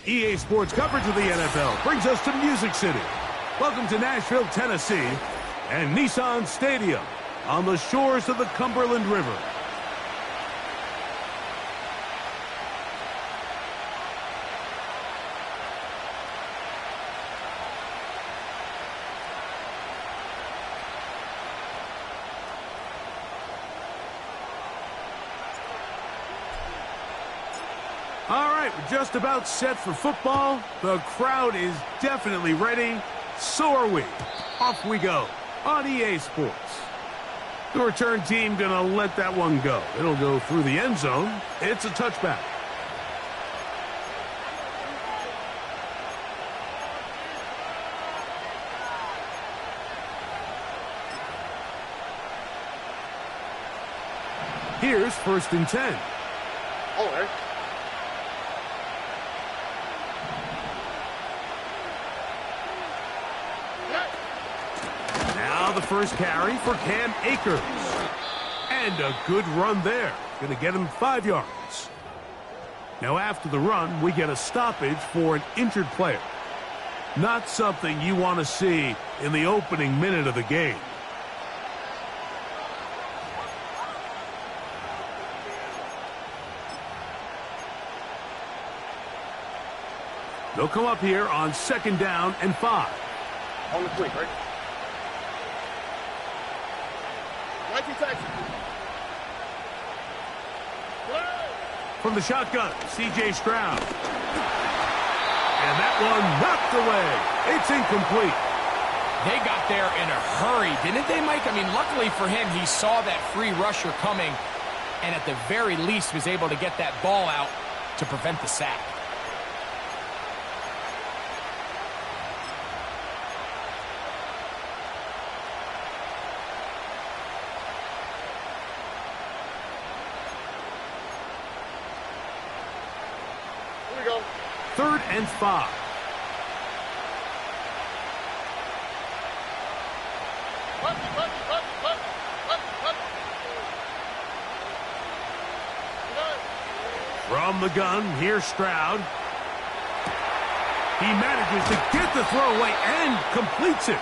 EA Sports coverage of the NFL brings us to Music City. Welcome to Nashville, Tennessee, and Nissan Stadium on the shores of the Cumberland River. All right, we're just about set for football. The crowd is definitely ready. So are we. Off we go on EA Sports. The return team gonna let that one go. It'll go through the end zone. It's a touchback. Here's 1st and 10. All right. The first carry for Cam Akers. And a good run there. Going to get him 5 yards. Now after the run, we get a stoppage for an injured player. Not something you want to see in the opening minute of the game. They'll come up here on 2nd down and 5. On the quick, right? From the shotgun, C.J. Stroud. And that one knocked away. It's incomplete. They got there in a hurry, didn't they, Mike? I mean, luckily for him, he saw that free rusher coming and at the very least was able to get that ball out to prevent the sack. Here we go. 3rd and 5. From the gun, here's Stroud. He manages to get the throw away and completes it.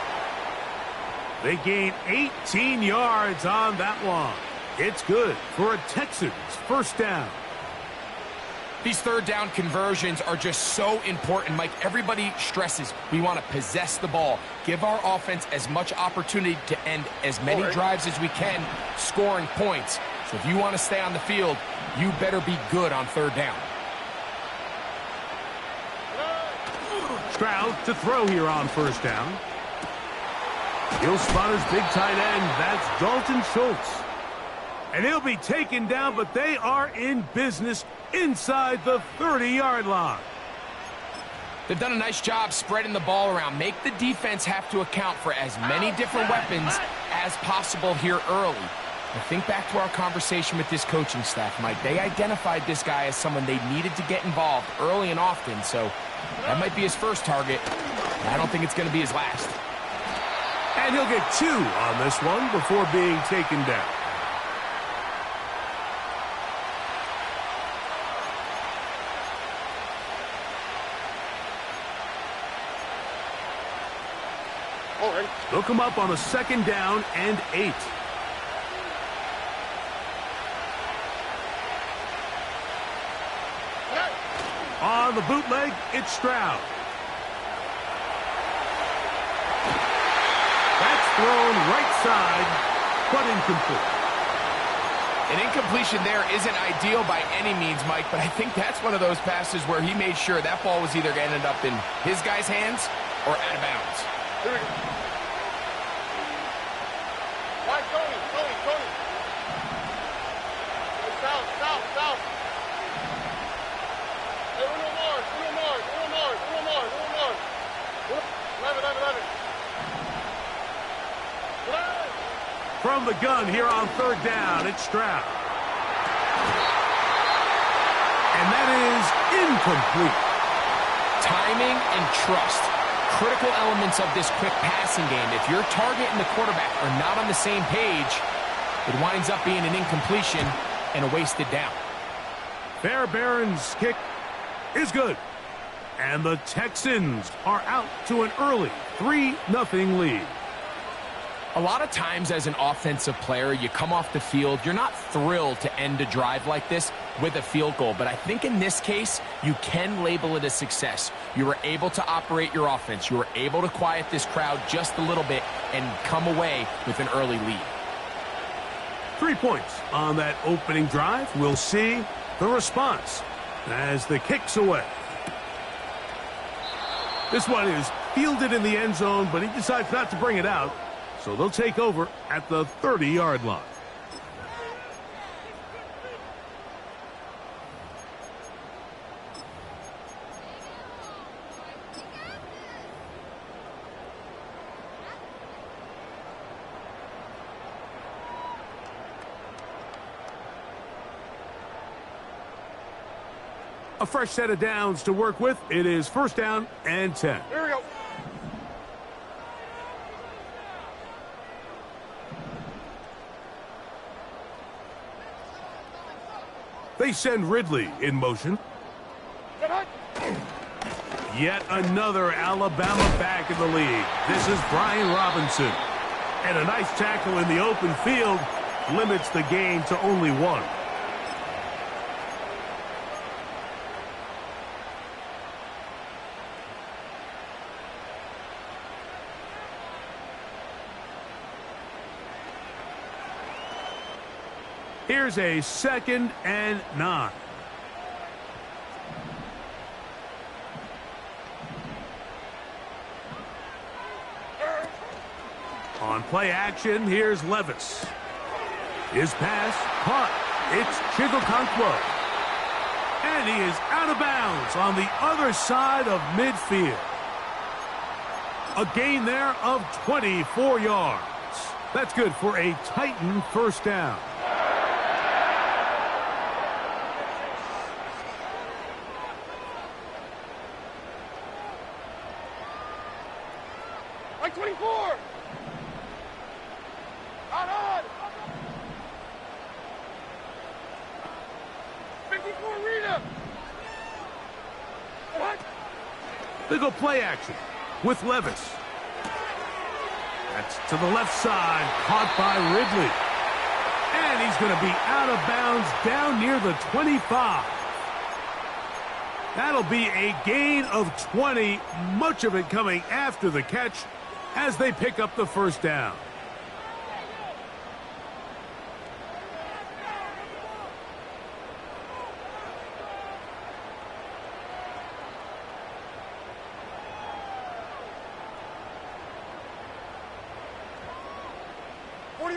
They gain 18 yards on that one. It's good for a Texans first down. These third down conversions are just so important, Mike. Everybody stresses we want to possess the ball, give our offense as much opportunity to end as many drives as we can, scoring points. So if you want to stay on the field, you better be good on third down. Stroud to throw here on first down. He'll spot his big tight end. That's Dalton Schultz. And he'll be taken down, but they are in business inside the 30-yard line. They've done a nice job spreading the ball around. Make the defense have to account for as many different weapons as possible here early. Now think back to our conversation with this coaching staff, Mike. They identified this guy as someone they needed to get involved early and often, so that might be his first target. I don't think it's going to be his last. And he'll get 2 on this one before being taken down. They'll come up on a 2nd down and 8. On the bootleg, it's Stroud. That's thrown right side, but incomplete. An incompletion there isn't ideal by any means, Mike, but I think that's one of those passes where he made sure that ball was either going to end up in his guy's hands or out of bounds. Here we go. From the gun here on third down, it's Stroud. And that is incomplete. Timing and trust, critical elements of this quick passing game. If your target and the quarterback are not on the same page, it winds up being an incompletion and a wasted down. Fairbairn's kick is good. And the Texans are out to an early 3-0 lead. A lot of times as an offensive player, you come off the field, you're not thrilled to end a drive like this with a field goal. But I think in this case, you can label it a success. You were able to operate your offense. You were able to quiet this crowd just a little bit and come away with an early lead. 3 points on that opening drive. We'll see the response as the kick's away. This one is fielded in the end zone, but he decides not to bring it out. So they'll take over at the 30-yard line. A fresh set of downs to work with. It is first down and 10. Here we go. They send Ridley in motion. Yet another Alabama back in the league. This is Brian Robinson. And a nice tackle in the open field limits the gain to only 1. Here's a 2nd and 9. On play action, here's Levis. His pass caught. It's Chigokonkwo. And he is out of bounds on the other side of midfield. A gain there of 24 yards. That's good for a Titan first down. Like 24. On. 54 Rita. What? They go play action with Levis. That's to the left side, caught by Ridley. And he's going to be out of bounds down near the 25. That'll be a gain of 20, much of it coming after the catch as they pick up the first down.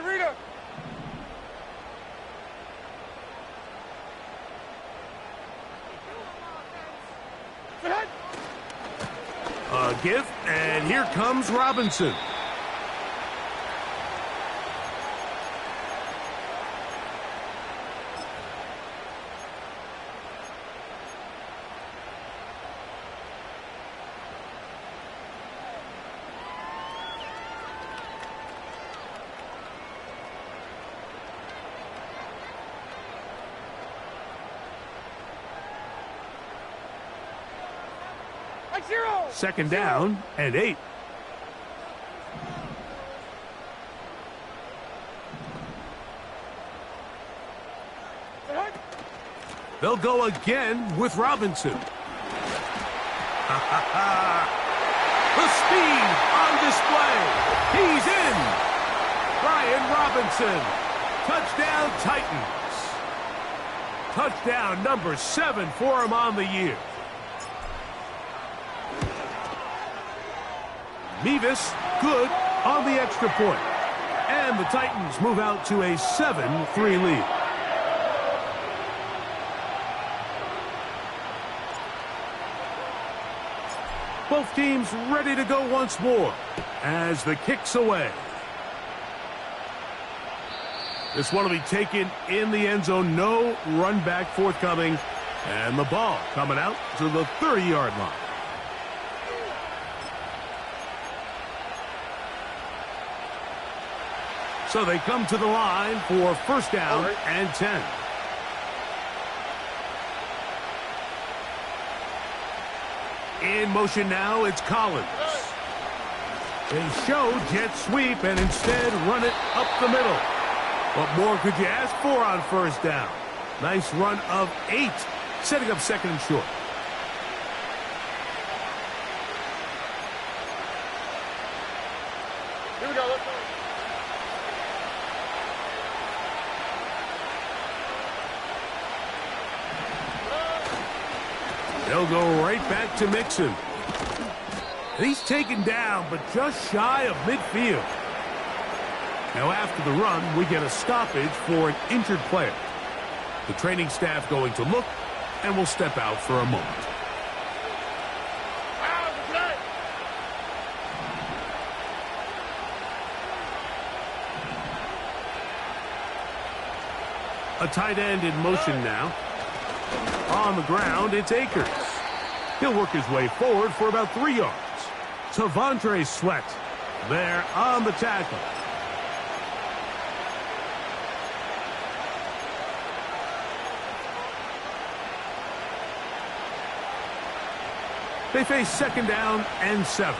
Rita. A give, and here comes Robinson. Second down and 8. They'll go again with Robinson. The speed on display. He's in. Brian Robinson. Touchdown Titans. Touchdown number 7 for him on the year. Mevis good on the extra point. And the Titans move out to a 7-3 lead. Both teams ready to go once more as the kick's away. This one will be taken in the end zone. No run back forthcoming. And the ball coming out to the 30-yard line. So they come to the line for first down and 10. In motion now, it's Collins. They show jet sweep and instead run it up the middle. What more could you ask for on first down? Nice run of 8, setting up second and short. Here we go. Let's go. They'll go right back to Mixon. He's taken down, but just shy of midfield. Now after the run, we get a stoppage for an injured player. The training staff going to look, and will step out for a moment. A tight end in motion now. On the ground, it's Akers. He'll work his way forward for about 3 yards. Tavondre Sweat there on the tackle. They face second down and 7.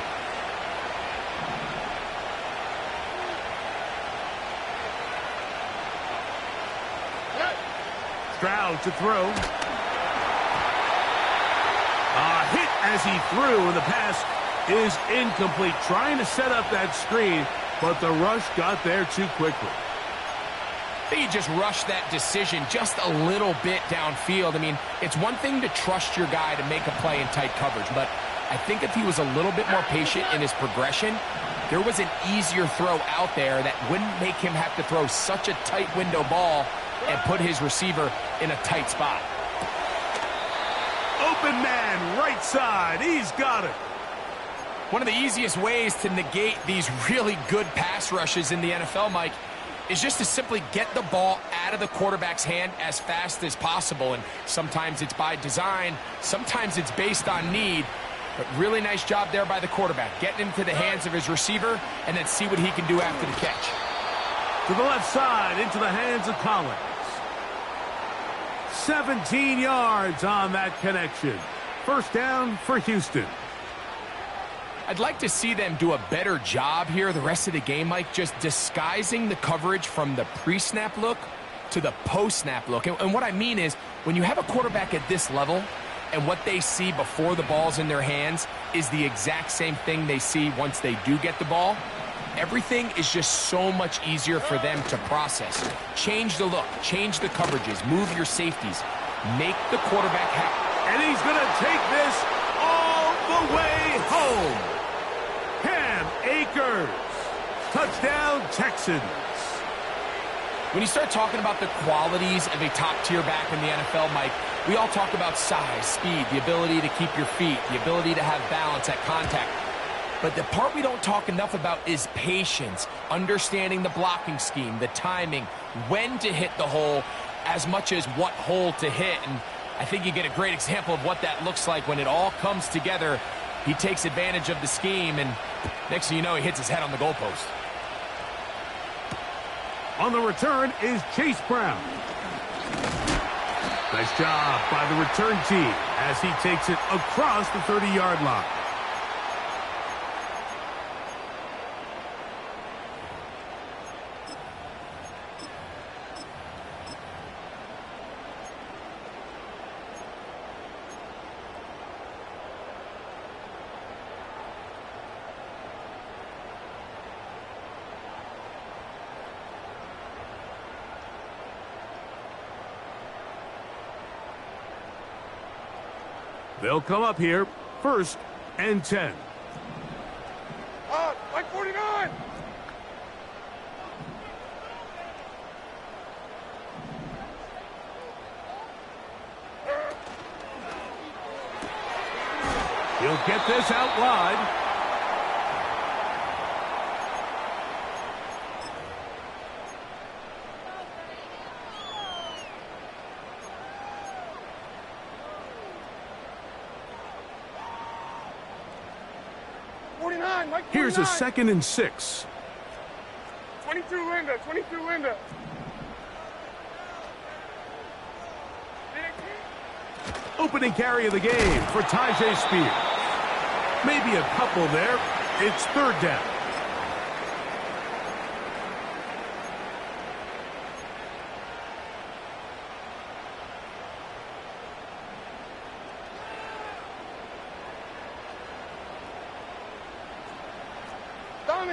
Stroud to throw. A hit as he threw, and the pass is incomplete. Trying to set up that screen, but the rush got there too quickly. He just rushed that decision just a little bit downfield. I mean, it's one thing to trust your guy to make a play in tight coverage, but I think if he was a little bit more patient in his progression, there was an easier throw out there that wouldn't make him have to throw such a tight window ball and put his receiver in a tight spot. Open man, right side. He's got it. One of the easiest ways to negate these really good pass rushes in the NFL, Mike, is just to simply get the ball out of the quarterback's hand as fast as possible. And sometimes it's by design, sometimes it's based on need. But really nice job there by the quarterback, getting into the hands of his receiver and then see what he can do after the catch. To the left side, into the hands of Collins. 17 yards on that connection. First down for Houston. I'd like to see them do a better job here the rest of the game, Mike, just disguising the coverage from the pre-snap look to the post-snap look. And what I mean is, when you have a quarterback at this level and what they see before the ball's in their hands is the exact same thing they see once they do get the ball, everything is just so much easier for them to process. Change the look, change the coverages, move your safeties, make the quarterback happy. And he's going to take this all the way home. Akers. Touchdown, Texans. When you start talking about the qualities of a top-tier back in the NFL, Mike, we all talk about size, speed, the ability to keep your feet, the ability to have balance at contact. But the part we don't talk enough about is patience, understanding the blocking scheme, the timing, when to hit the hole, as much as what hole to hit. And I think you get a great example of what that looks like when it all comes together. He takes advantage of the scheme, and next thing you know, he hits his head on the goalpost. On the return is Chase Brown. Nice job by the return team as he takes it across the 30-yard line. They'll come up here, first and 10. Like 49. He'll get this out wide. 49, Mike 49. Here's a 2nd and 6. 22 Linda, 22 Linda. Opening carry of the game for Tajay Spears. Maybe a couple there. It's 3rd down.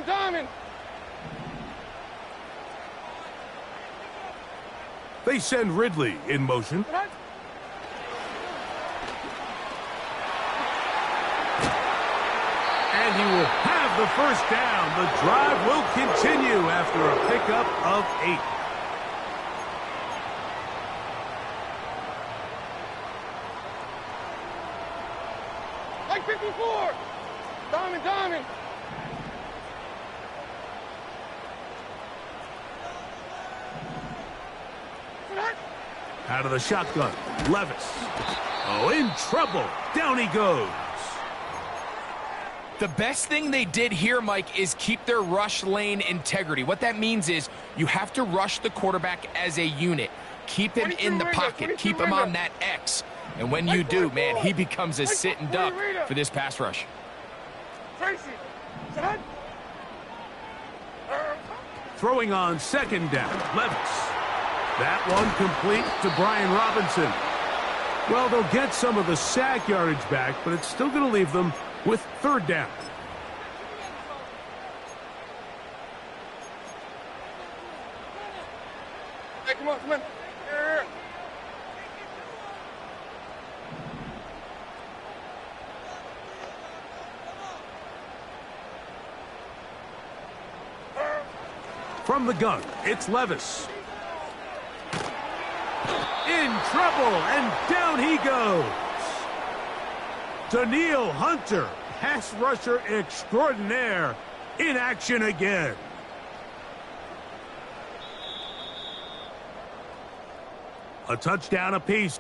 Diamond. They send Ridley in motion. And he will have the 1st down. The drive will continue after a pickup of 8. Like 54. Diamond. Out of the shotgun, Levis. Oh, in trouble. Down he goes. The best thing they did here, Mike, is keep their rush lane integrity. What that means is you have to rush the quarterback as a unit. Keep him in the pocket. Keep him on that X. And when you do, man, he becomes a sitting duck for this pass rush. Tracy. Throwing on 2nd down, Levis. That one complete to Brian Robinson. Well, they'll get some of the sack yardage back, but it's still going to leave them with 3rd down. Hey, come on. Here. From the gun, it's Levis. In trouble, and down he goes. Daniil Hunter, pass rusher extraordinaire, in action again. A touchdown apiece.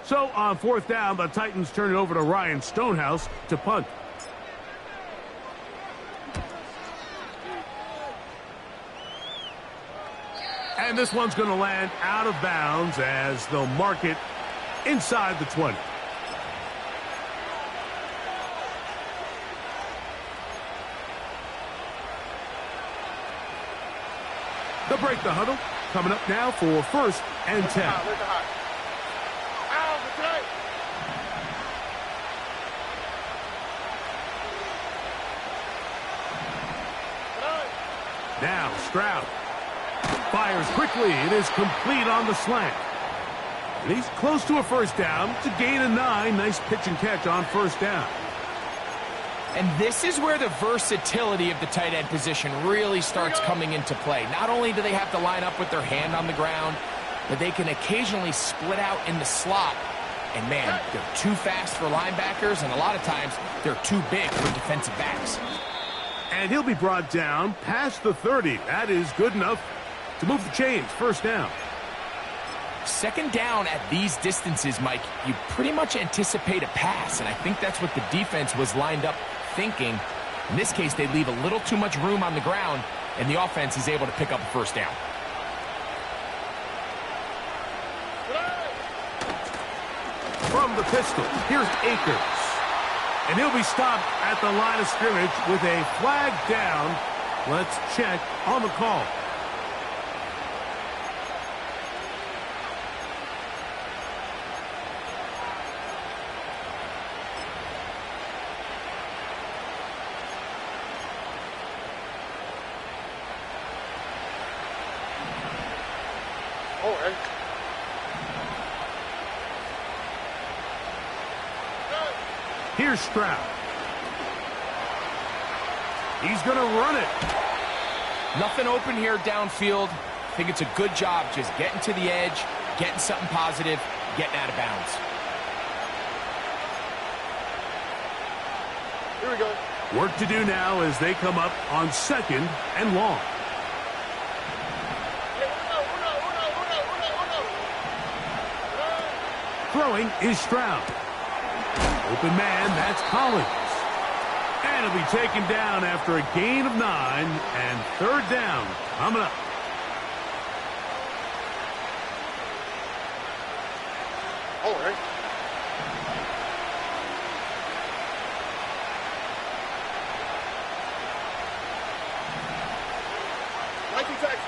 So on 4th down, the Titans turn it over to Ryan Stonehouse to punt. And this one's going to land out of bounds as they'll mark it inside the 20. They'll break the huddle. Coming up now for 1st and 10. Now Stroud fires quickly. It is complete on the slant. And he's close to a 1st down. It's a gain of 9. Nice pitch and catch on 1st down. And this is where the versatility of the tight end position really starts coming into play. Not only do they have to line up with their hand on the ground, but they can occasionally split out in the slot. And, man, they're too fast for linebackers, and a lot of times they're too big for defensive backs. And he'll be brought down past the 30. That is good enough to move the chains. 1st down. 2nd down at these distances, Mike, you pretty much anticipate a pass, and I think that's what the defense was lined up thinking. In this case, they leave a little too much room on the ground, and the offense is able to pick up a 1st down. From the pistol, here's Akers. And he'll be stopped at the line of scrimmage with a flag down. Let's check on the call. Here's Stroud. He's going to run it. Nothing open here downfield. I think it's a good job just getting to the edge, getting something positive, getting out of bounds. Here we go. Work to do now as they come up on 2nd and long. Throwing is Stroud. Open man, that's Collins. And he'll be taken down after a gain of 9, and third down coming up. All right. Texans.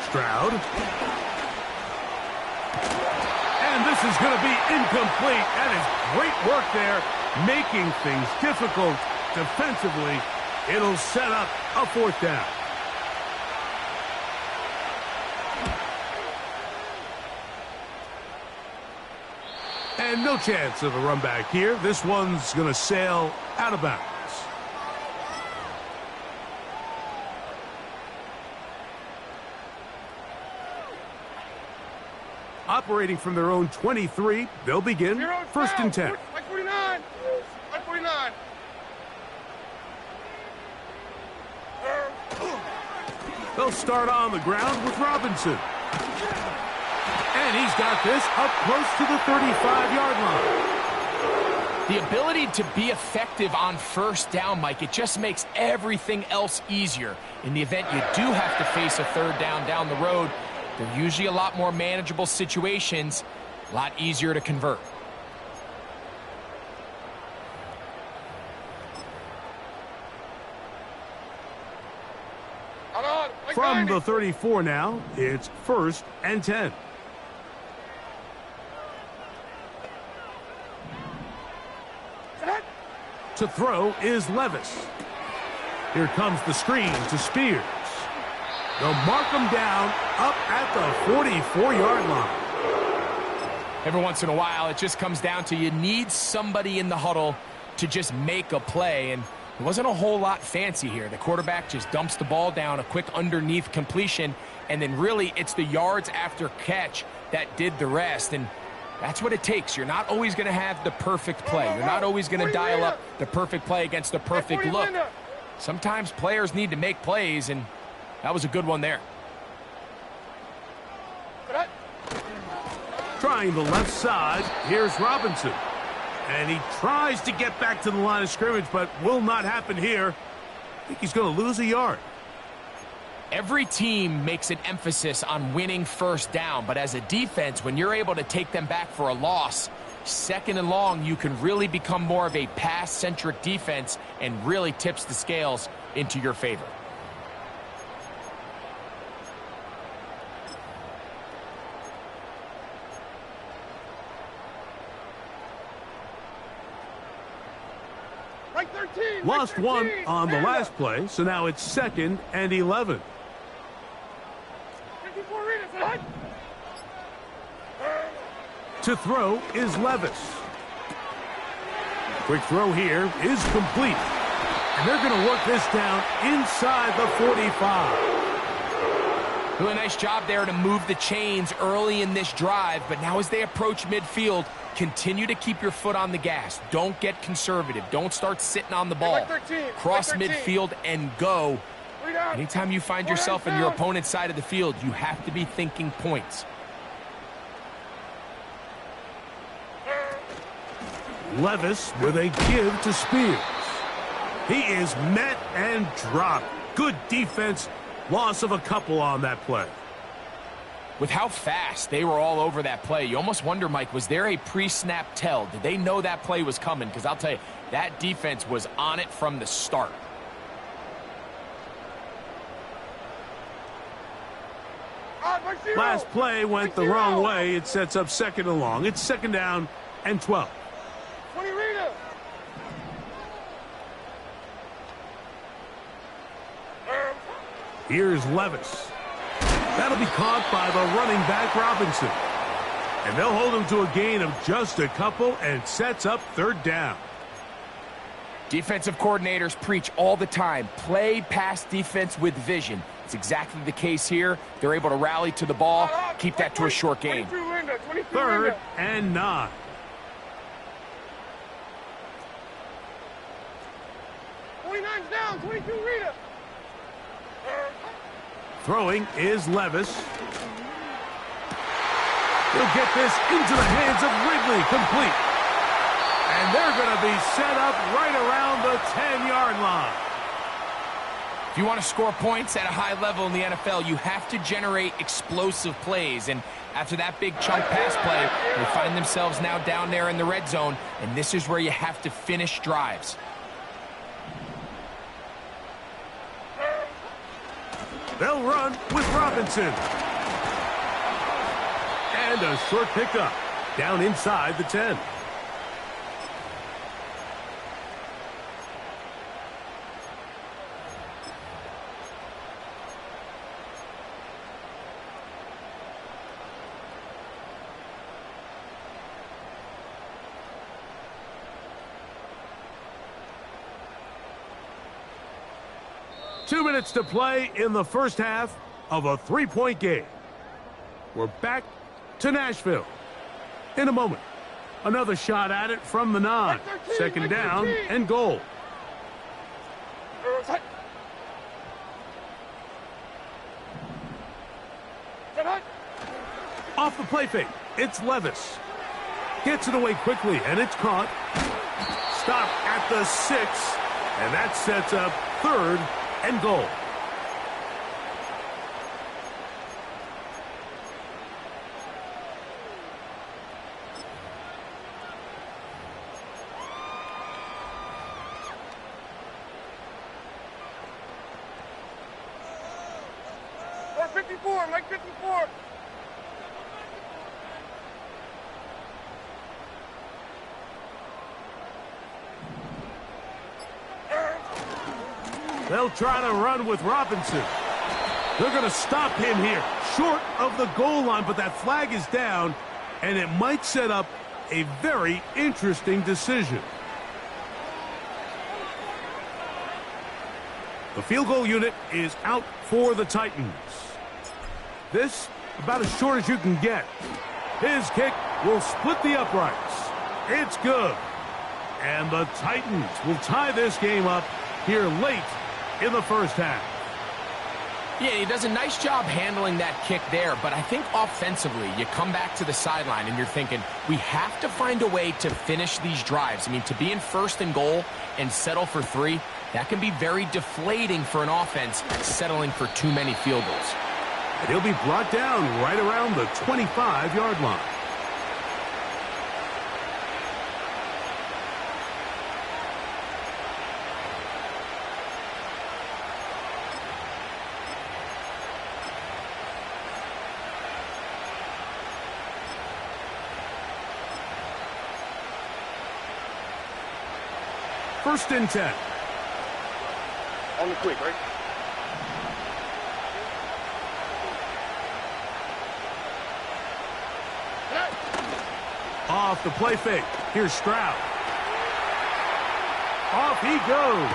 Stroud. And this is going to be incomplete. That is great work there, making things difficult defensively. It'll set up a fourth down. And no chance of a run back here. This one's going to sail out of bounds. Operating from their own 23, they'll begin first and 10. 49. 49. They'll start on the ground with Robinson. And he's got this up close to the 35-yard line. The ability to be effective on first down, Mike, it just makes everything else easier. In the event you do have to face a third down the road, they're usually a lot more manageable situations, a lot easier to convert. From the 34 now, it's first and 10. To throw is Levis. Here comes the screen to Spears. They'll mark him down up at the 44-yard line. Every once in a while, it just comes down to you need somebody in the huddle to just make a play, and it wasn't a whole lot fancy here. The quarterback just dumps the ball down, a quick underneath completion, and then really it's the yards after catch that did the rest, and that's what it takes. You're not always going to have the perfect play. You're not always going to dial up the perfect play against the perfect look. Sometimes players need to make plays, and that was a good one there. Trying the left side, here's Robinson. And he tries to get back to the line of scrimmage, but will not happen here. I think he's going to lose a yard. Every team makes an emphasis on winning first down, but as a defense, when you're able to take them back for a loss, second and long, you can really become more of a pass-centric defense and really tips the scales into your favor. Lost one on the last play, so now it's second and 11. To throw is Levis. Quick throw here is complete. And they're going to work this down inside the 45. Really nice job there to move the chains early in this drive, but now as they approach midfield, continue to keep your foot on the gas. Don't get conservative. Don't start sitting on the ball. Cross midfield and go. Anytime you find yourself in your opponent's side of the field, you have to be thinking points. Levis with a give to Spears. He is met and dropped. Good defense. Loss of a couple on that play. With how fast they were all over that play, you almost wonder, Mike, was there a pre-snap tell? Did they know that play was coming? Because I'll tell you, that defense was on it from the start. Last play went the wrong way. It sets up second and long. It's second down and 12. Here's Levis. That'll be caught by the running back, Robinson. And they'll hold him to a gain of just a couple and sets up third down. Defensive coordinators preach all the time, play pass defense with vision. It's exactly the case here. They're able to rally to the ball, keep that to a short game. Third and 9. Down, 22 Rita. Throwing is Levis. He'll get this into the hands of Ridley, complete. And they're going to be set up right around the 10-yard line. If you want to score points at a high level in the NFL, you have to generate explosive plays. And after that big chunk pass play, they find themselves now down there in the red zone, and this is where you have to finish drives. They'll run with Robinson. And a short pickup down inside the 10. Two minutes to play in the first half of a three-point game. We're back to Nashville. In a moment, another shot at it from the 9. Second down and goal. Off the play fake, it's Levis. Gets it away quickly, and it's caught. Stop at the 6, and that sets up third and goal. Or 54, Mike 54. They'll try to run with Robinson. They're going to stop him here, short of the goal line, but that flag is down, and it might set up a very interesting decision. The field goal unit is out for the Titans. This, about as short as you can get. His kick will split the uprights. It's good. And the Titans will tie this game up here late in the first half. Yeah, he does a nice job handling that kick there, but I think offensively, you come back to the sideline and you're thinking, we have to find a way to finish these drives. I mean, to be in first and goal and settle for 3, that can be very deflating for an offense settling for too many field goals. And he'll be brought down right around the 25-yard line. First and 10. On the quick, right? Off the play fake. Here's Stroud. Off he goes.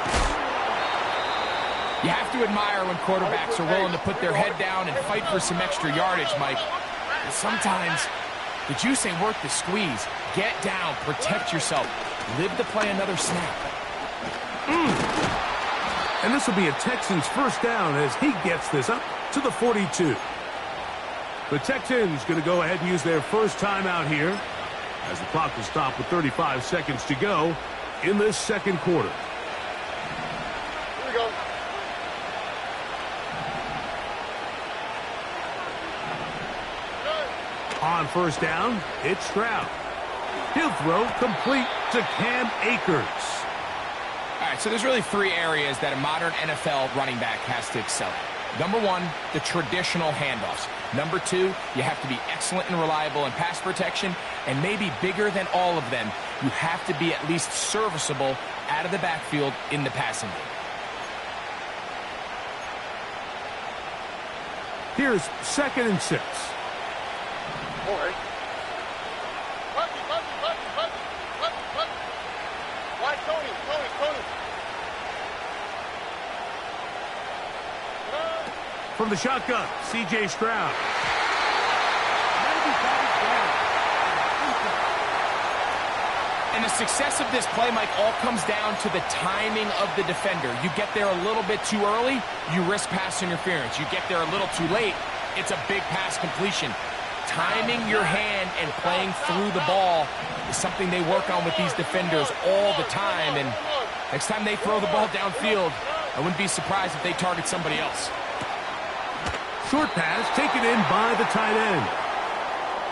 You have to admire when quarterbacks are willing to put their head down and fight for some extra yardage, Mike. And sometimes the juice ain't worth the squeeze. Get down, protect yourself, live to play another snap. And this will be a Texans first down as he gets this up to the 42. The Texans going to go ahead and use their first timeout here as the clock will stop with 35 seconds to go in this second quarter. Here we go. On first down, it's Stroud. He'll throw complete to Cam Akers. All right, so there's really 3 areas that a modern NFL running back has to excel at. Number 1, the traditional handoffs. Number 2, you have to be excellent and reliable in pass protection. And maybe bigger than all of them, you have to be at least serviceable out of the backfield in the passing game. Here's second and 6. All right. Why, Tony? From the shotgun, C.J. Stroud. And the success of this play, Mike, all comes down to the timing of the defender. You get there a little bit too early, you risk pass interference. You get there a little too late, it's a big pass completion. timing your hand and playing through the ball is something they work on with these defenders all the time. And next time they throw the ball downfield, I wouldn't be surprised if they target somebody else. Short pass taken in by the tight end.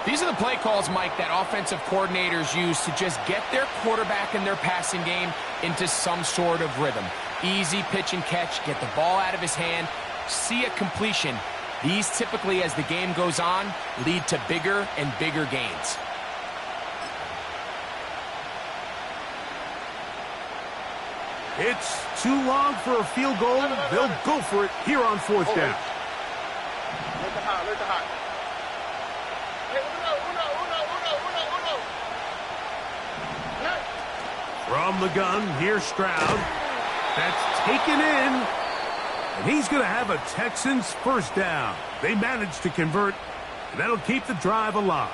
These are the play calls, Mike, that offensive coordinators use to just get their quarterback and their passing game into some sort of rhythm. Easy pitch and catch, get the ball out of his hand, see a completion. These typically, as the game goes on, lead to bigger and bigger gains. It's too long for a field goal. They'll go for it here on fourth down. Let the hot, let the hot. Hey, From the gun, here's Stroud. That's taken in. And he's going to have a Texans first down. They managed to convert, and that'll keep the drive alive.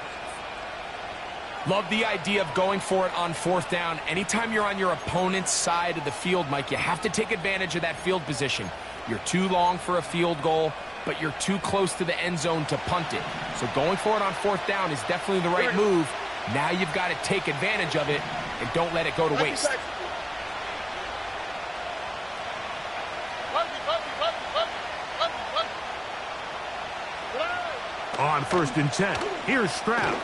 Love the idea of going for it on fourth down. Anytime you're on your opponent's side of the field, Mike, you have to take advantage of that field position. You're too long for a field goal, but you're too close to the end zone to punt it. So going for it on fourth down is definitely the right move. Now you've got to take advantage of it and don't let it go to waste. On 1st and 10, here's Stroud.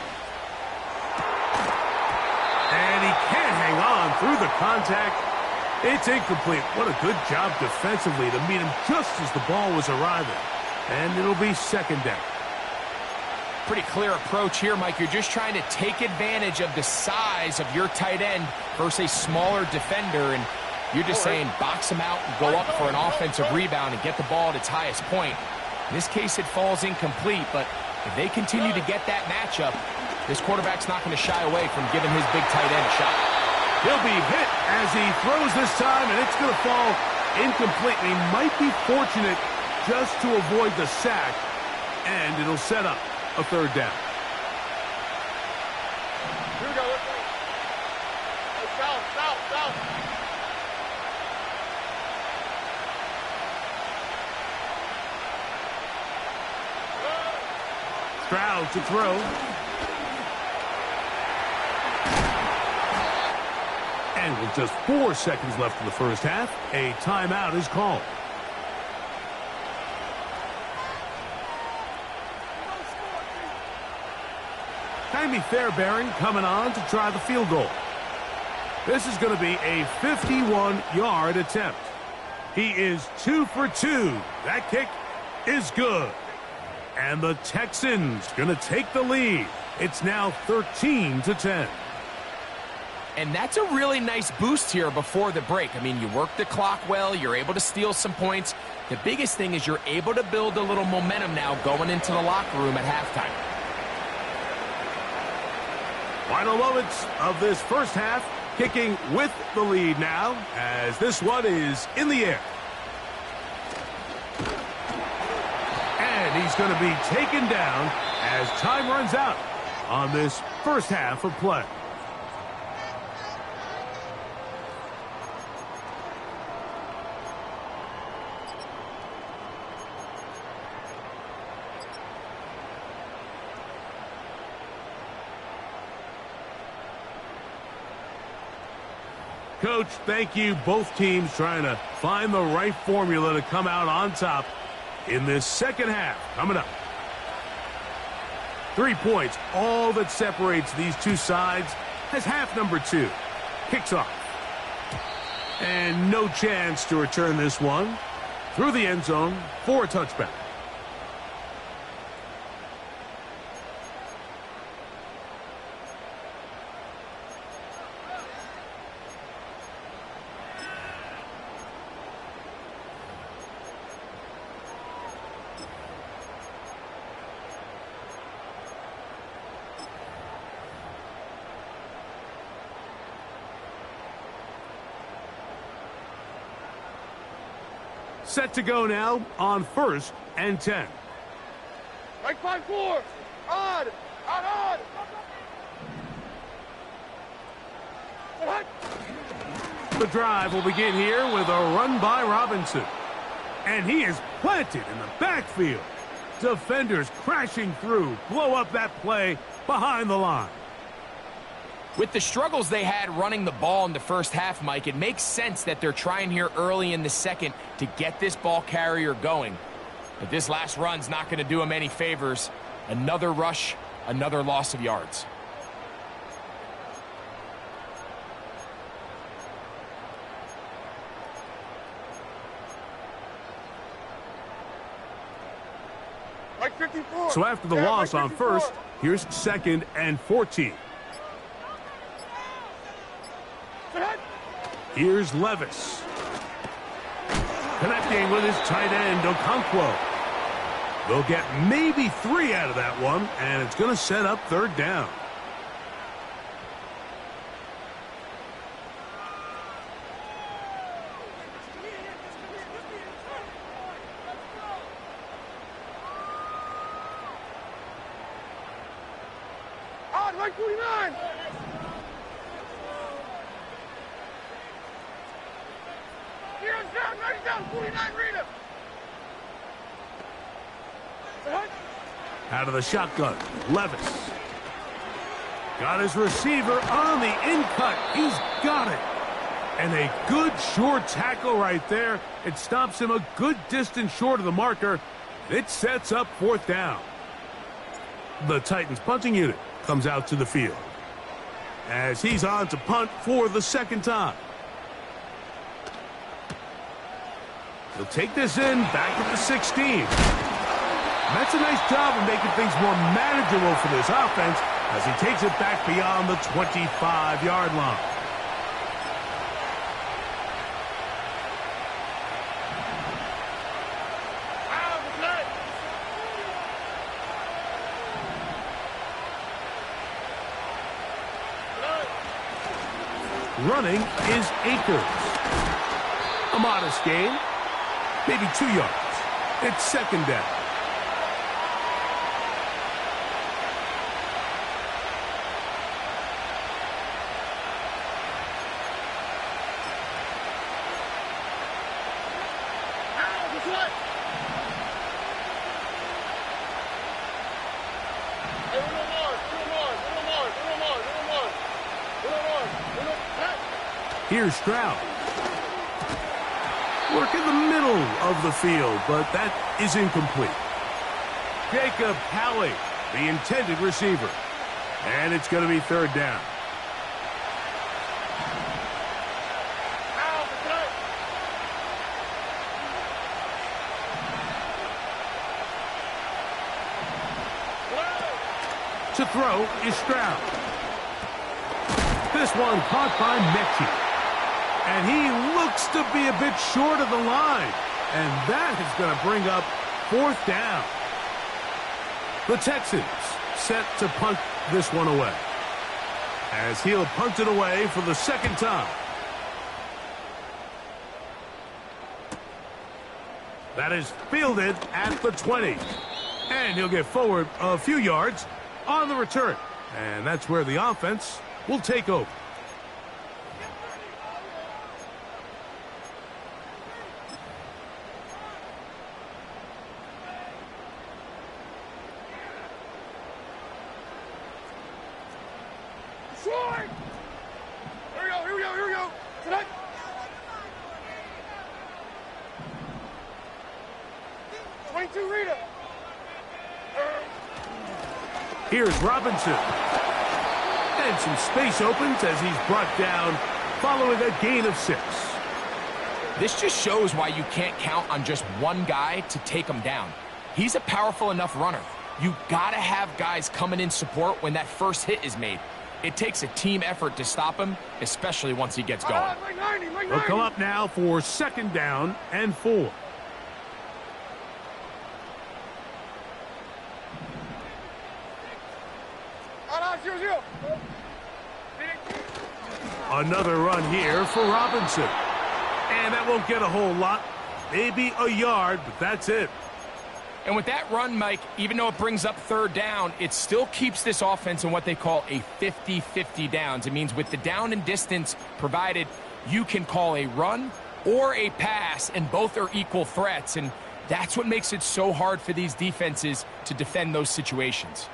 And he can't hang on through the contact. It's incomplete. What a good job defensively to meet him just as the ball was arriving. And it'll be second down. Pretty clear approach here, Mike. You're just trying to take advantage of the size of your tight end versus a smaller defender. And you're just saying box him out and go up for an offensive rebound and get the ball at its highest point. In this case, it falls incomplete, but if they continue to get that matchup, this quarterback's not going to shy away from giving his big tight end a shot. He'll be hit as he throws this time, and it's going to fall incomplete. He might be fortunate just to avoid the sack, and it'll set up a third down. Here we go. Let's go. Let's go. South, south. Stroud to throw. And with just 4 seconds left in the first half, a timeout is called. Jamie Fairbairn coming on to try the field goal. This is going to be a 51-yard attempt. He is 2 for 2. That kick is good. And the Texans going to take the lead. It's now 13-10. And that's a really nice boost here before the break. I mean, you work the clock well. You're able to steal some points. The biggest thing is you're able to build a little momentum now going into the locker room at halftime. Final moments of this first half, kicking with the lead now as this one is in the air. And he's going to be taken down as time runs out on this first half of play. Coach, thank you. Both teams trying to find the right formula to come out on top in this second half. Coming up. 3 points, all that separates these two sides as half number 2 kicks off. And no chance to return this one through the end zone for a touchback. Set to go now on 1st and 10. Right 5-4. Odd. Odd. The drive will begin here with a run by Robinson. And he is planted in the backfield. defenders crashing through, blow up that play behind the line. With the struggles they had running the ball in the first half, Mike, it makes sense that they're trying here early in the second to get this ball carrier going. But this last run's not going to do them any favors. Another rush, another loss of yards. Like 54. So after the loss on first, here's 2nd and 14. Here's Levis. Connecting with his tight end, Okonkwo. They'll get maybe 3 out of that one, and it's going to set up 3rd down. On, like 49. Down, 49, read him. Out of the shotgun, Levis. Got his receiver on the in-cut. He's got it. And a good short tackle right there. It stops him a good distance short of the marker. It sets up 4th down. The Titans punting unit comes out to the field as he's on to punt for the 2nd time. He'll take this in back at the 16. That's a nice job of making things more manageable for this offense as he takes it back beyond the 25-yard line. Running is Akers. A modest gain. Maybe 2 yards. It's 2nd down. Here's Stroud. Work in the middle of the field, but that is incomplete. Jacob Halley, the intended receiver. And it's going to be 3rd down. To throw is Stroud. This one caught by Mechie. And he looks to be a bit short of the line. And that is going to bring up 4th down. The Texans set to punt this one away, as he'll punt it away for the 2nd time. That is fielded at the 20. And he'll get forward a few yards on the return. And that's where the offense will take over. Here we go. Tonight. Rita. Here's Robinson. And some space opens as he's brought down following a gain of 6. This just shows why you can't count on just one guy to take him down. He's a powerful enough runner. You gotta have guys coming in support when that first hit is made. It takes a team effort to stop him, especially once he gets going. They'll come up now for 2nd down and 4. Another run here for Robinson. And that won't get a whole lot. Maybe a yard, but that's it. And with that run, Mike, even though it brings up 3rd down, it still keeps this offense in what they call a 50-50 downs. It means with the down and distance provided, you can call a run or a pass, and both are equal threats. And That's what makes it so hard for these defenses to defend those situations.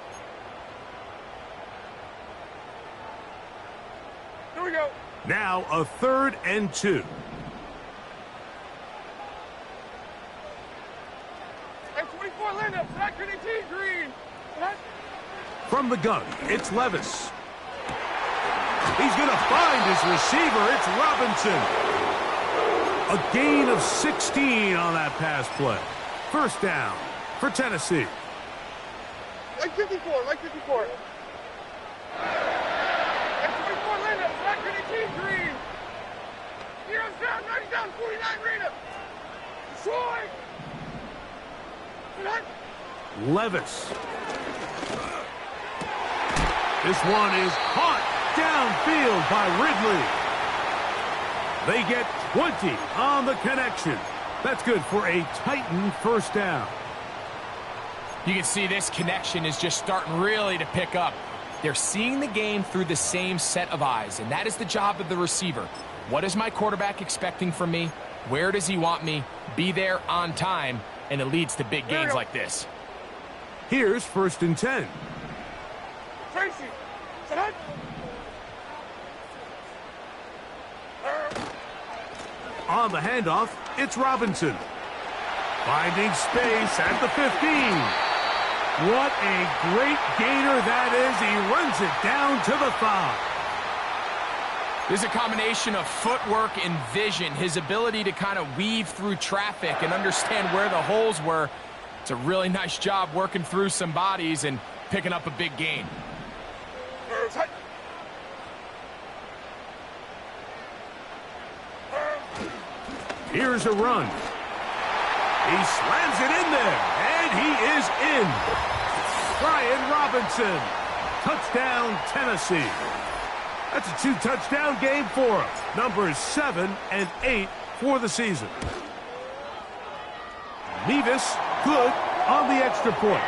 Here we go. Now a 3rd and 2. Hey, 24 Linda, second and 10 green. From the gun, it's Levis. He's going to find his receiver. It's Robinson. A gain of 16 on that pass play. First down for Tennessee. Like 54, like 54. Like 24 Linda, second and 10 green. Heroes down, 90 down, 49 Rita. Troy. Levis. This one is caught downfield by Ridley. They get 20 on the connection. That's good for a Titan first down. You can see this connection is just starting really to pick up. They're seeing the game through the same set of eyes, and that is the job of the receiver. What is my quarterback expecting from me? Where does he want me? Be there on time, and it leads to big gains like this. Here's 1st and 10. Tracy, sit up. On the handoff, it's Robinson. Finding space at the 15. What a great gainer that is. He runs it down to the 5. There's a combination of footwork and vision, his ability to kind of weave through traffic and understand where the holes were. It's a really nice job working through some bodies and picking up a big gain. Here's a run. He slams it in there, and he is in. Brian Robinson. Touchdown, Tennessee. That's a 2-touchdown game for him. Numbers 7 and 8 for the season. Nevis, good on the extra point.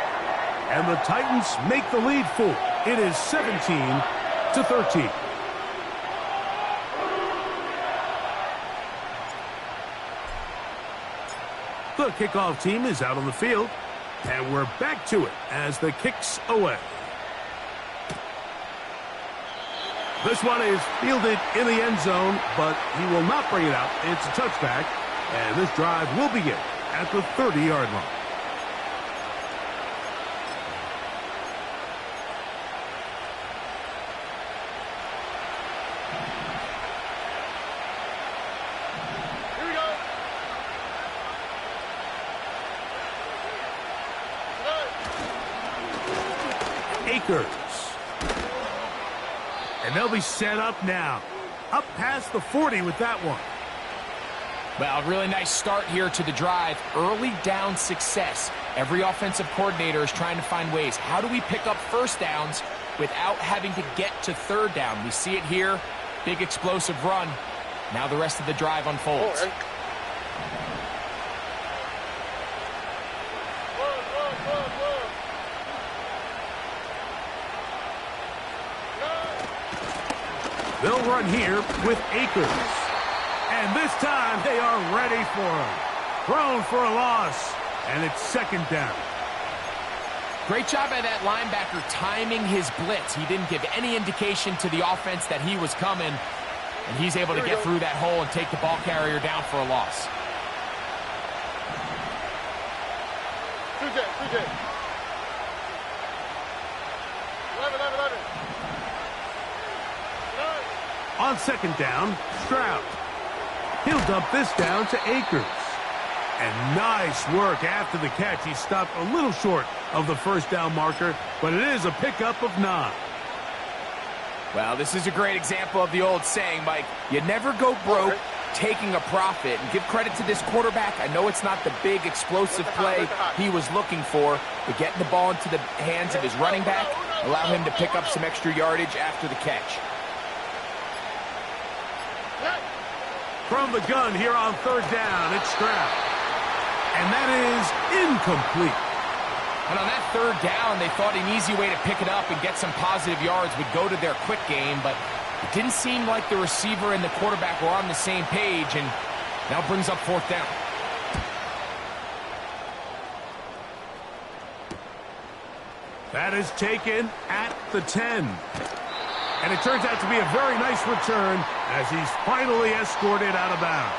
And the Titans make the lead full. It is 17-13. The kickoff team is out on the field, and we're back to it as the kick's away. This one is fielded in the end zone, but he will not bring it out. It's a touchback, and this drive will begin at the 30-yard line. And they'll be set up now. Up past the 40 with that one. Well, really nice start here to the drive. Early down success. Every offensive coordinator is trying to find ways. How do we pick up first downs without having to get to third down? We see it here. Big explosive run. Now the rest of the drive unfolds. They'll run here with Akers. And this time they are ready for him. Thrown for a loss. And it's second down. Great job by that linebacker timing his blitz. He didn't give any indication to the offense that he was coming. And he's able to get through that hole and take the ball carrier down for a loss. On second down, Stroud. He'll dump this down to Akers. And nice work after the catch. He stopped a little short of the first down marker, but it is a pickup of 9. Well, this is a great example of the old saying, Mike, you never go broke taking a profit. And give credit to this quarterback. I know it's not the big explosive play he was looking for, but getting the ball into the hands of his running back, allow him to pick up some extra yardage after the catch. From the gun here on third down, it's Stroud. And that is incomplete. And on that third down, they thought an easy way to pick it up and get some positive yards would go to their quick game, but it didn't seem like the receiver and the quarterback were on the same page, and now brings up fourth down. That is taken at the 10. And it turns out to be a very nice return as he's finally escorted out of bounds.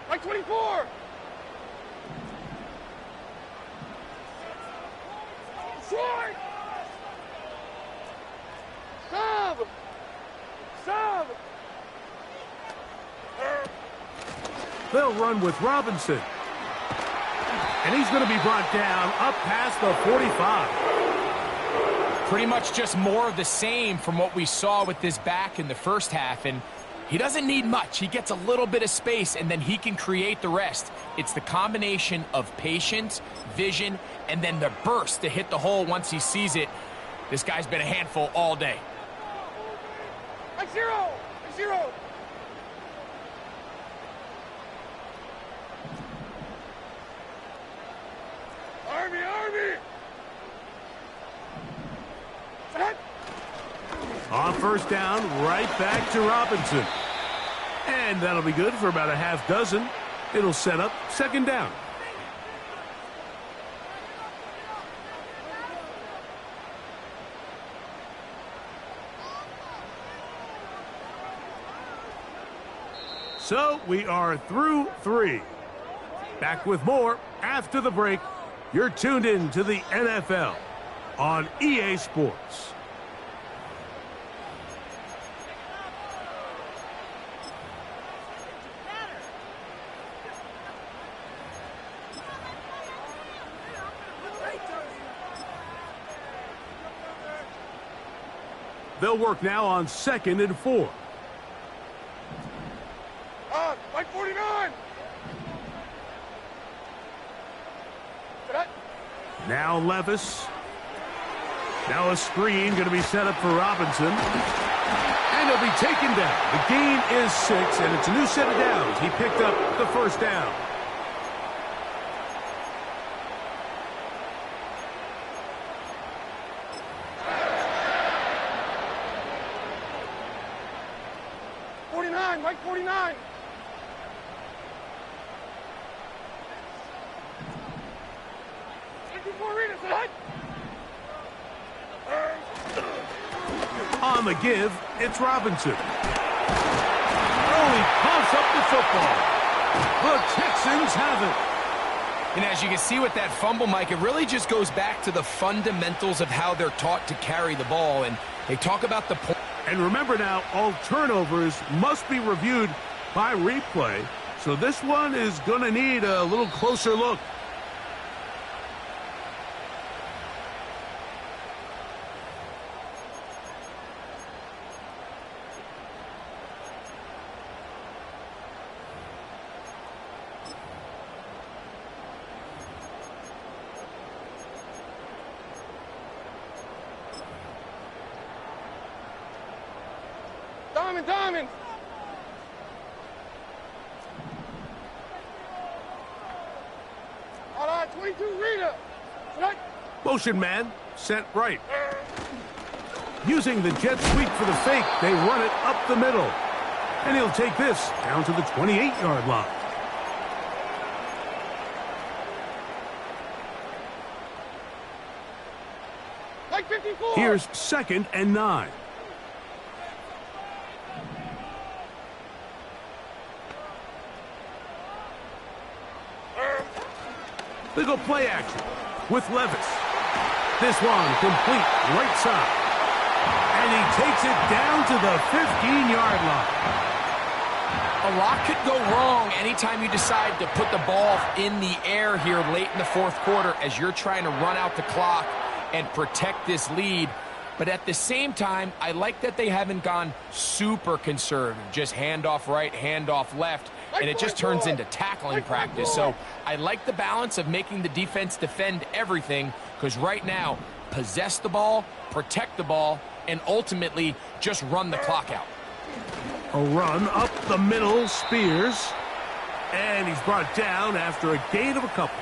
Like 24. Short. Sub. Sub. They'll run with Robinson. And he's going to be brought down up past the 45. Pretty much just more of the same from what we saw with this back in the first half. And he doesn't need much. He gets a little bit of space, and then he can create the rest. It's the combination of patience, vision, and then the burst to hit the hole once he sees it. This guy's been a handful all day. Like 0. Like 0. Army, Army. Set. On first down, right back to Robinson. And that'll be good for about a half dozen. It'll set up second down. So we are through 3. Back with more after the break. You're tuned in to the NFL on EA Sports. They'll work now on 2nd and 4. Like 49. Set. Now Levis. Now a screen going to be set up for Robinson. And he'll be taken down. The gain is 6, and it's a new set of downs. He picked up the first down. Like 49. On the give, it's Robinson. Oh, he pumps up the football. The Texans have it. And as you can see with that fumble, Mike, it really just goes back to the fundamentals of how they're taught to carry the ball. And they talk about the point. And remember now, all turnovers must be reviewed by replay. So this one is going to need a little closer look. Diamond. All right, 22, Rita. Set. Motion man, set right. Using the jet sweep for the fake, they run it up the middle. And he'll take this down to the 28-yard line. Like 54. Here's 2nd and 9. They go play action with Levis. This one complete right side. And he takes it down to the 15-yard line. A lot could go wrong anytime you decide to put the ball in the air here late in the fourth quarter as you're trying to run out the clock and protect this lead. But at the same time, I like that they haven't gone super conservative. Just handoff right, handoff left. And it just turns into tackling practice. So I like the balance of making the defense defend everything, because right now, possess the ball, protect the ball, and ultimately just run the clock out. A run up the middle, Spears. And he's brought down after a gain of a couple.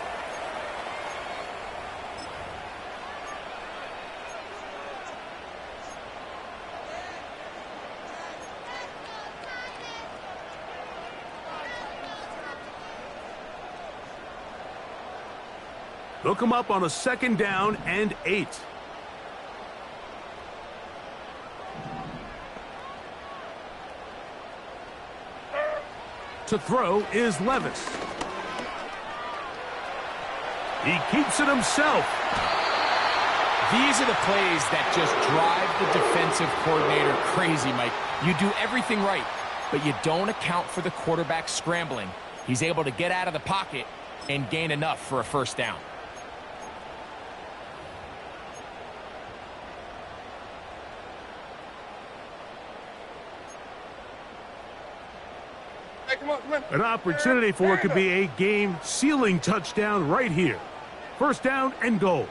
They'll come up on a 2nd down and 8. To throw is Levis. He keeps it himself. These are the plays that just drive the defensive coordinator crazy, Mike. You do everything right, but you don't account for the quarterback scrambling. He's able to get out of the pocket and gain enough for a 1st down. An opportunity for it could be a game-sealing touchdown right here. 1st down and goal.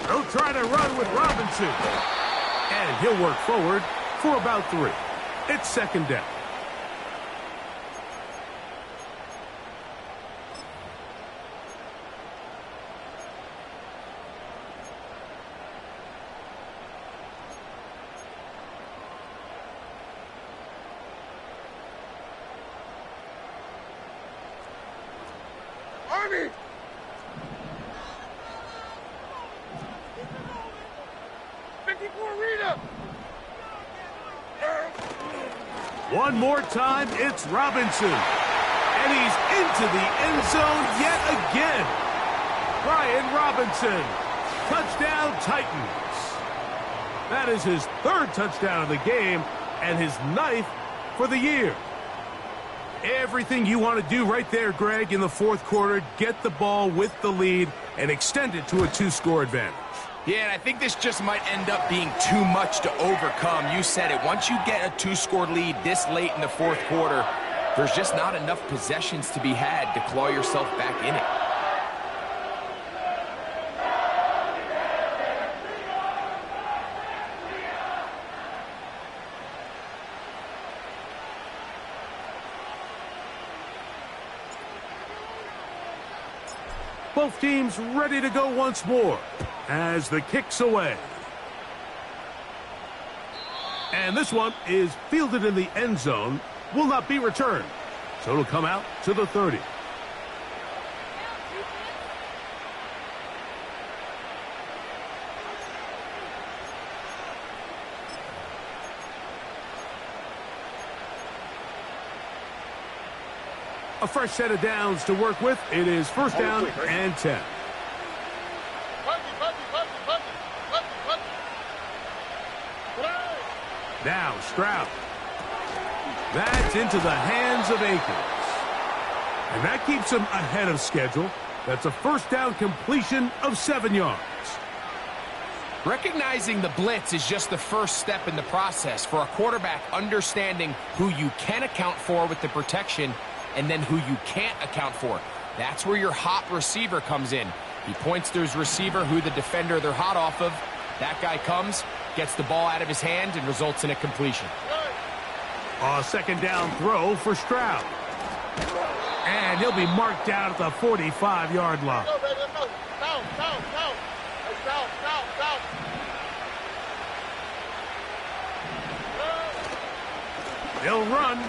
They'll try to run with Robinson. And he'll work forward for about 3. It's 2nd down. Army! One more time, it's Robinson. And he's into the end zone yet again. Brian Robinson. Touchdown, Titans. That is his 3rd touchdown of the game and his 9th for the year. Everything you want to do right there, Greg, in the 4th quarter, get the ball with the lead and extend it to a 2-score advantage. Yeah, and I think this just might end up being too much to overcome. You said it. Once you get a 2-score lead this late in the 4th quarter, there's just not enough possessions to be had to claw yourself back in it. Both teams ready to go once more as the kick's away. And this one is fielded in the end zone, will not be returned. So it'll come out to the 30. A fresh set of downs to work with. It is 1st down and 10. Now Stroud. That's into the hands of Akers. And that keeps him ahead of schedule. That's a 1st down completion of 7 yards. Recognizing the blitz is just the first step in the process for a quarterback understanding who you can account for with the protection and then who you can't account for. That's where your hot receiver comes in. He points to his receiver, who the defender they're hot off of. That guy comes, gets the ball out of his hand, and results in a completion. A 2nd down throw for Stroud. And he'll be marked down at the 45-yard line. They'll run.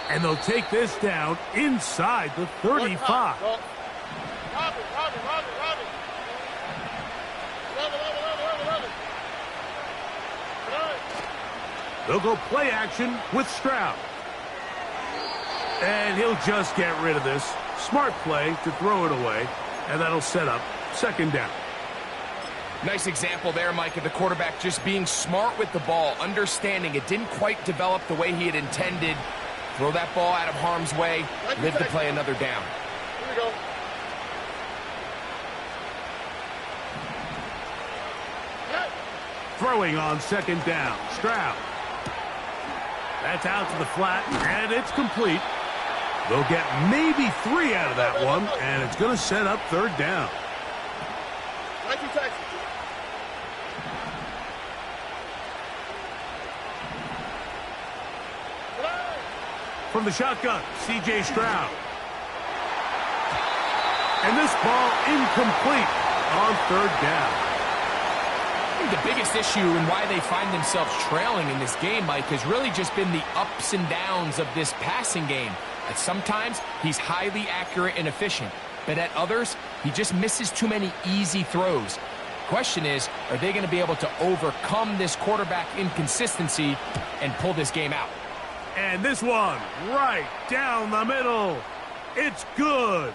And they'll take this down inside the 35. They'll go play action with Stroud. And he'll just get rid of this. Smart play to throw it away. And that'll set up 2nd down. Nice example there, Mike, of the quarterback just being smart with the ball, understanding it didn't quite develop the way he had intended. Throw that ball out of harm's way, live to play another down. Here we go. Throwing on 2nd down. Stroud. That's out to the flat, and it's complete. They'll get maybe 3 out of that one, and it's going to set up third down. From the shotgun, C.J. Stroud. And this ball incomplete on third down. I think the biggest issue and why they find themselves trailing in this game, Mike, has really just been the ups and downs of this passing game. At sometimes, he's highly accurate and efficient, but at others, he just misses too many easy throws. Question is, are they going to be able to overcome this quarterback inconsistency and pull this game out? And this one, right down the middle. It's good.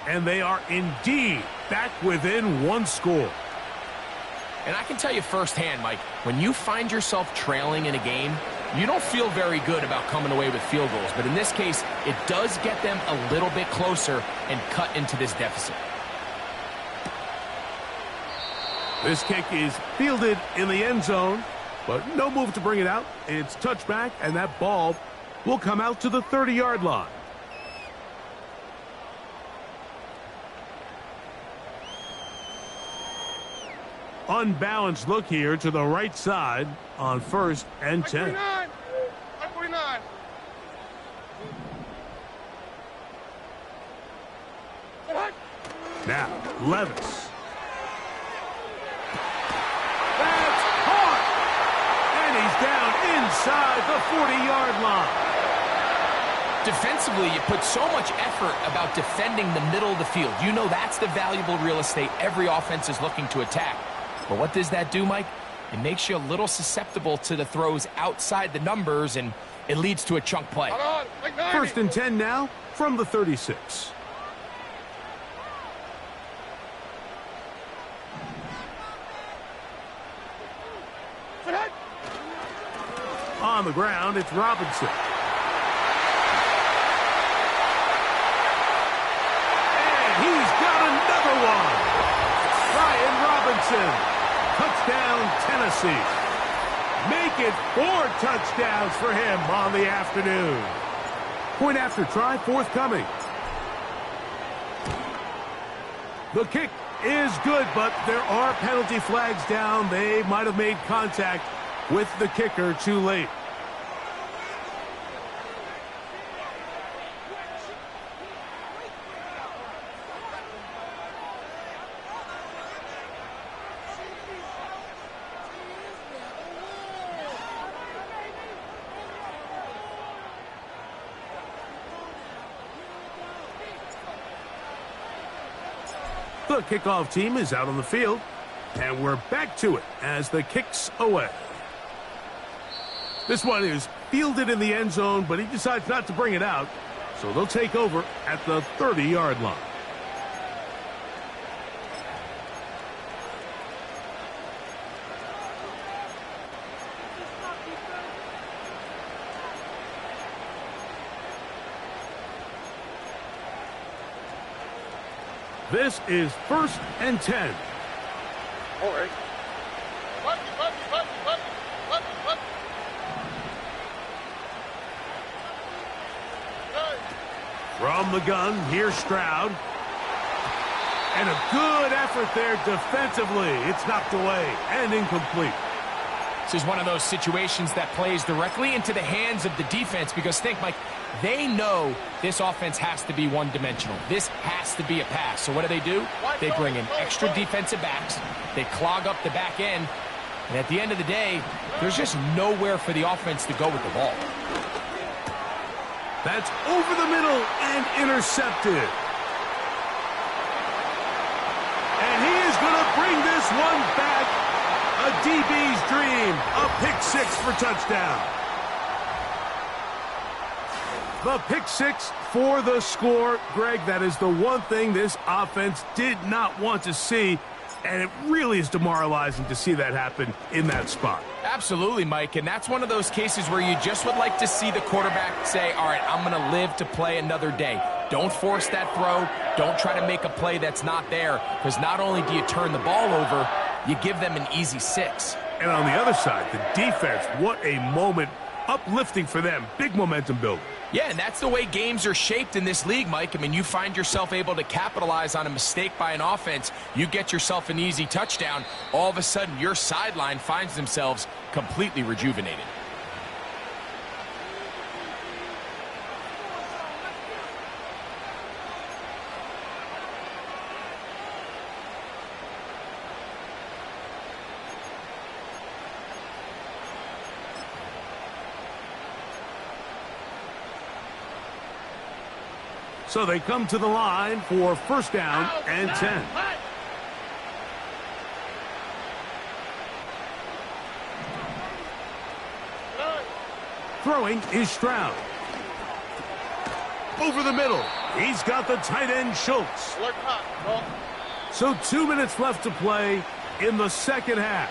And they are indeed back within 1 score. And I can tell you firsthand, Mike, when you find yourself trailing in a game, you don't feel very good about coming away with field goals. But in this case, it does get them a little bit closer and cut into this deficit. This kick is fielded in the end zone, but no move to bring it out. It's touchback, and that ball will come out to the 30-yard line. Unbalanced look here to the right side on 1st and 10. 49. Now, Levis. That's caught! And he's down inside the 40-yard line. Defensively, you put so much effort about defending the middle of the field. You know that's the valuable real estate every offense is looking to attack. But what does that do, Mike? It makes you a little susceptible to the throws outside the numbers, and it leads to a chunk play. 1st and 10 now from the 36. On the ground, it's Robinson. And he's got another one. Brian Robinson. Touchdown, Tennessee. Make it 4 touchdowns for him on the afternoon. Point after try forthcoming. The kick is good, but there are penalty flags down. They might have made contact with the kicker too late. The kickoff team is out on the field, and we're back to it as the kick's away. This one is fielded in the end zone, but he decides not to bring it out, so they'll take over at the 30-yard line. This is 1st and 10. All right. From the gun, here's Stroud. And a good effort there defensively. It's knocked away and incomplete. This is one of those situations that plays directly into the hands of the defense because think, Mike, they know this offense has to be one-dimensional. This has to be a pass. So what do? They bring in extra defensive backs. They clog up the back end. And at the end of the day, there's just nowhere for the offense to go with the ball. That's over the middle and intercepted. And he is going to bring this one back. A DB's dream. A pick-6 for touchdown. The pick-6 for the score. Greg, that is the one thing this offense did not want to see. And it really is demoralizing to see that happen in that spot. Absolutely, Mike, and that's one of those cases where you just would like to see the quarterback say, all right, I'm going to live to play another day. Don't force that throw. Don't try to make a play that's not there, because not only do you turn the ball over, you give them an easy 6. And on the other side, the defense, what a moment uplifting for them. Big momentum building. Yeah, and that's the way games are shaped in this league, Mike. I mean, you find yourself able to capitalize on a mistake by an offense. You get yourself an easy touchdown. All of a sudden, your sideline finds themselves completely rejuvenated. So they come to the line for first down and 10. Throwing is Stroud. Over the middle. He's got the tight end Schultz. So 2 minutes left to play in the second half.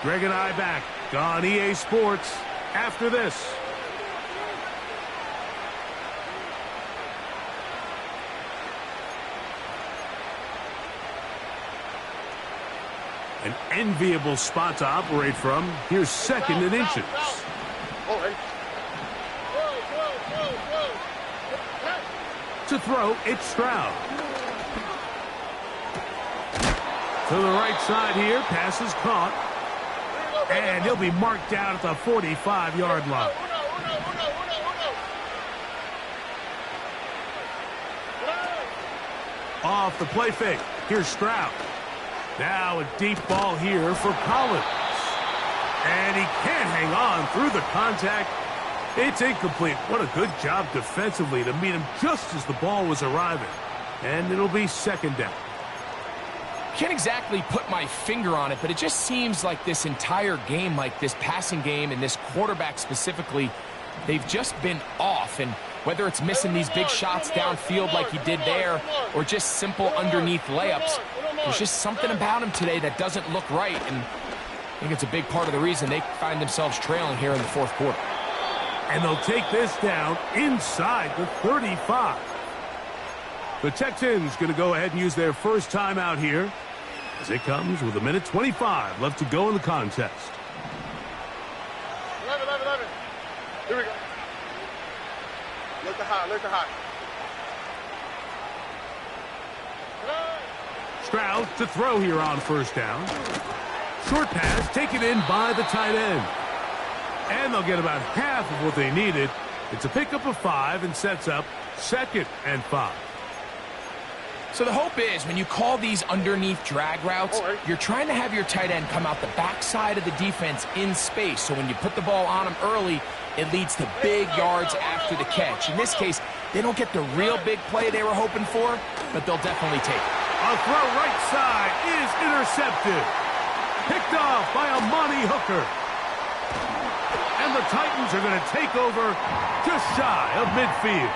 Greg and I back on EA Sports after this. An enviable spot to operate from. Here's second and inches. To throw, it's Stroud. To the right side here. Pass is caught. And he'll be marked down at the 45-yard line. Off the play fake. Here's Stroud. Now a deep ball here for Collins. And he can't hang on through the contact. It's incomplete. What a good job defensively to meet him just as the ball was arriving. And it'll be second down. Can't exactly put my finger on it, but it just seems like this entire game, like this passing game and this quarterback specifically, they've just been off. And whether it's missing these big shots downfield like he did there or just simple underneath layups, there's just something about him today that doesn't look right, and I think it's a big part of the reason they find themselves trailing here in the fourth quarter. And they'll take this down inside the 35. The Texans going to go ahead and use their first timeout here as it comes with 1:25 left to go in the contest. 11. Here we go. Look high. Stroud to throw here on first down. Short pass taken in by the tight end. And they'll get about half of what they needed. It's a pickup of 5 and sets up second and 5. So the hope is when you call these underneath drag routes, you're trying to have your tight end come out the backside of the defense in space. So when you put the ball on him early, it leads to big yards after the catch. In this case, they don't get the real big play they were hoping for, but they'll definitely take it. A throw right side is intercepted. Picked off by Amani Hooker. And the Titans are going to take over just shy of midfield.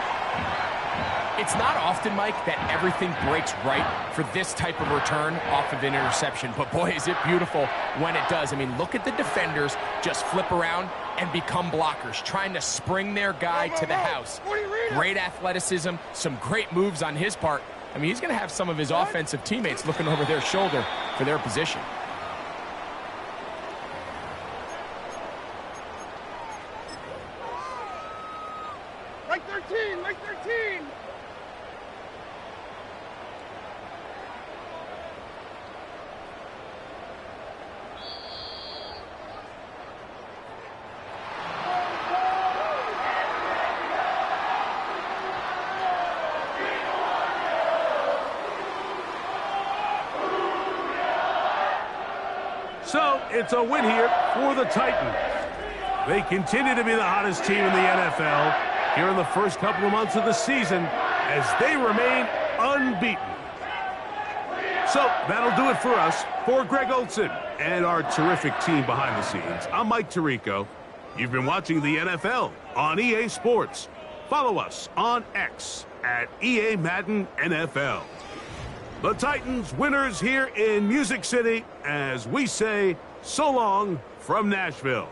It's not often, Mike, that everything breaks right for this type of return off of an interception. But, boy, is it beautiful when it does. I mean, look at the defenders just flip around and become blockers, trying to spring their guy to the house. Great athleticism, some great moves on his part. I mean, he's going to have some of his offensive teammates looking over their shoulder for their position. Like 13. So it's a win here for the Titans. They continue to be the hottest team in the NFL here in the first couple of months of the season as they remain unbeaten. So that'll do it for us. For Greg Olson and our terrific team behind the scenes, I'm Mike Tirico. You've been watching the NFL on EA Sports. Follow us on X at EA Madden NFL. The Titans winners here in Music City as we say so long from Nashville.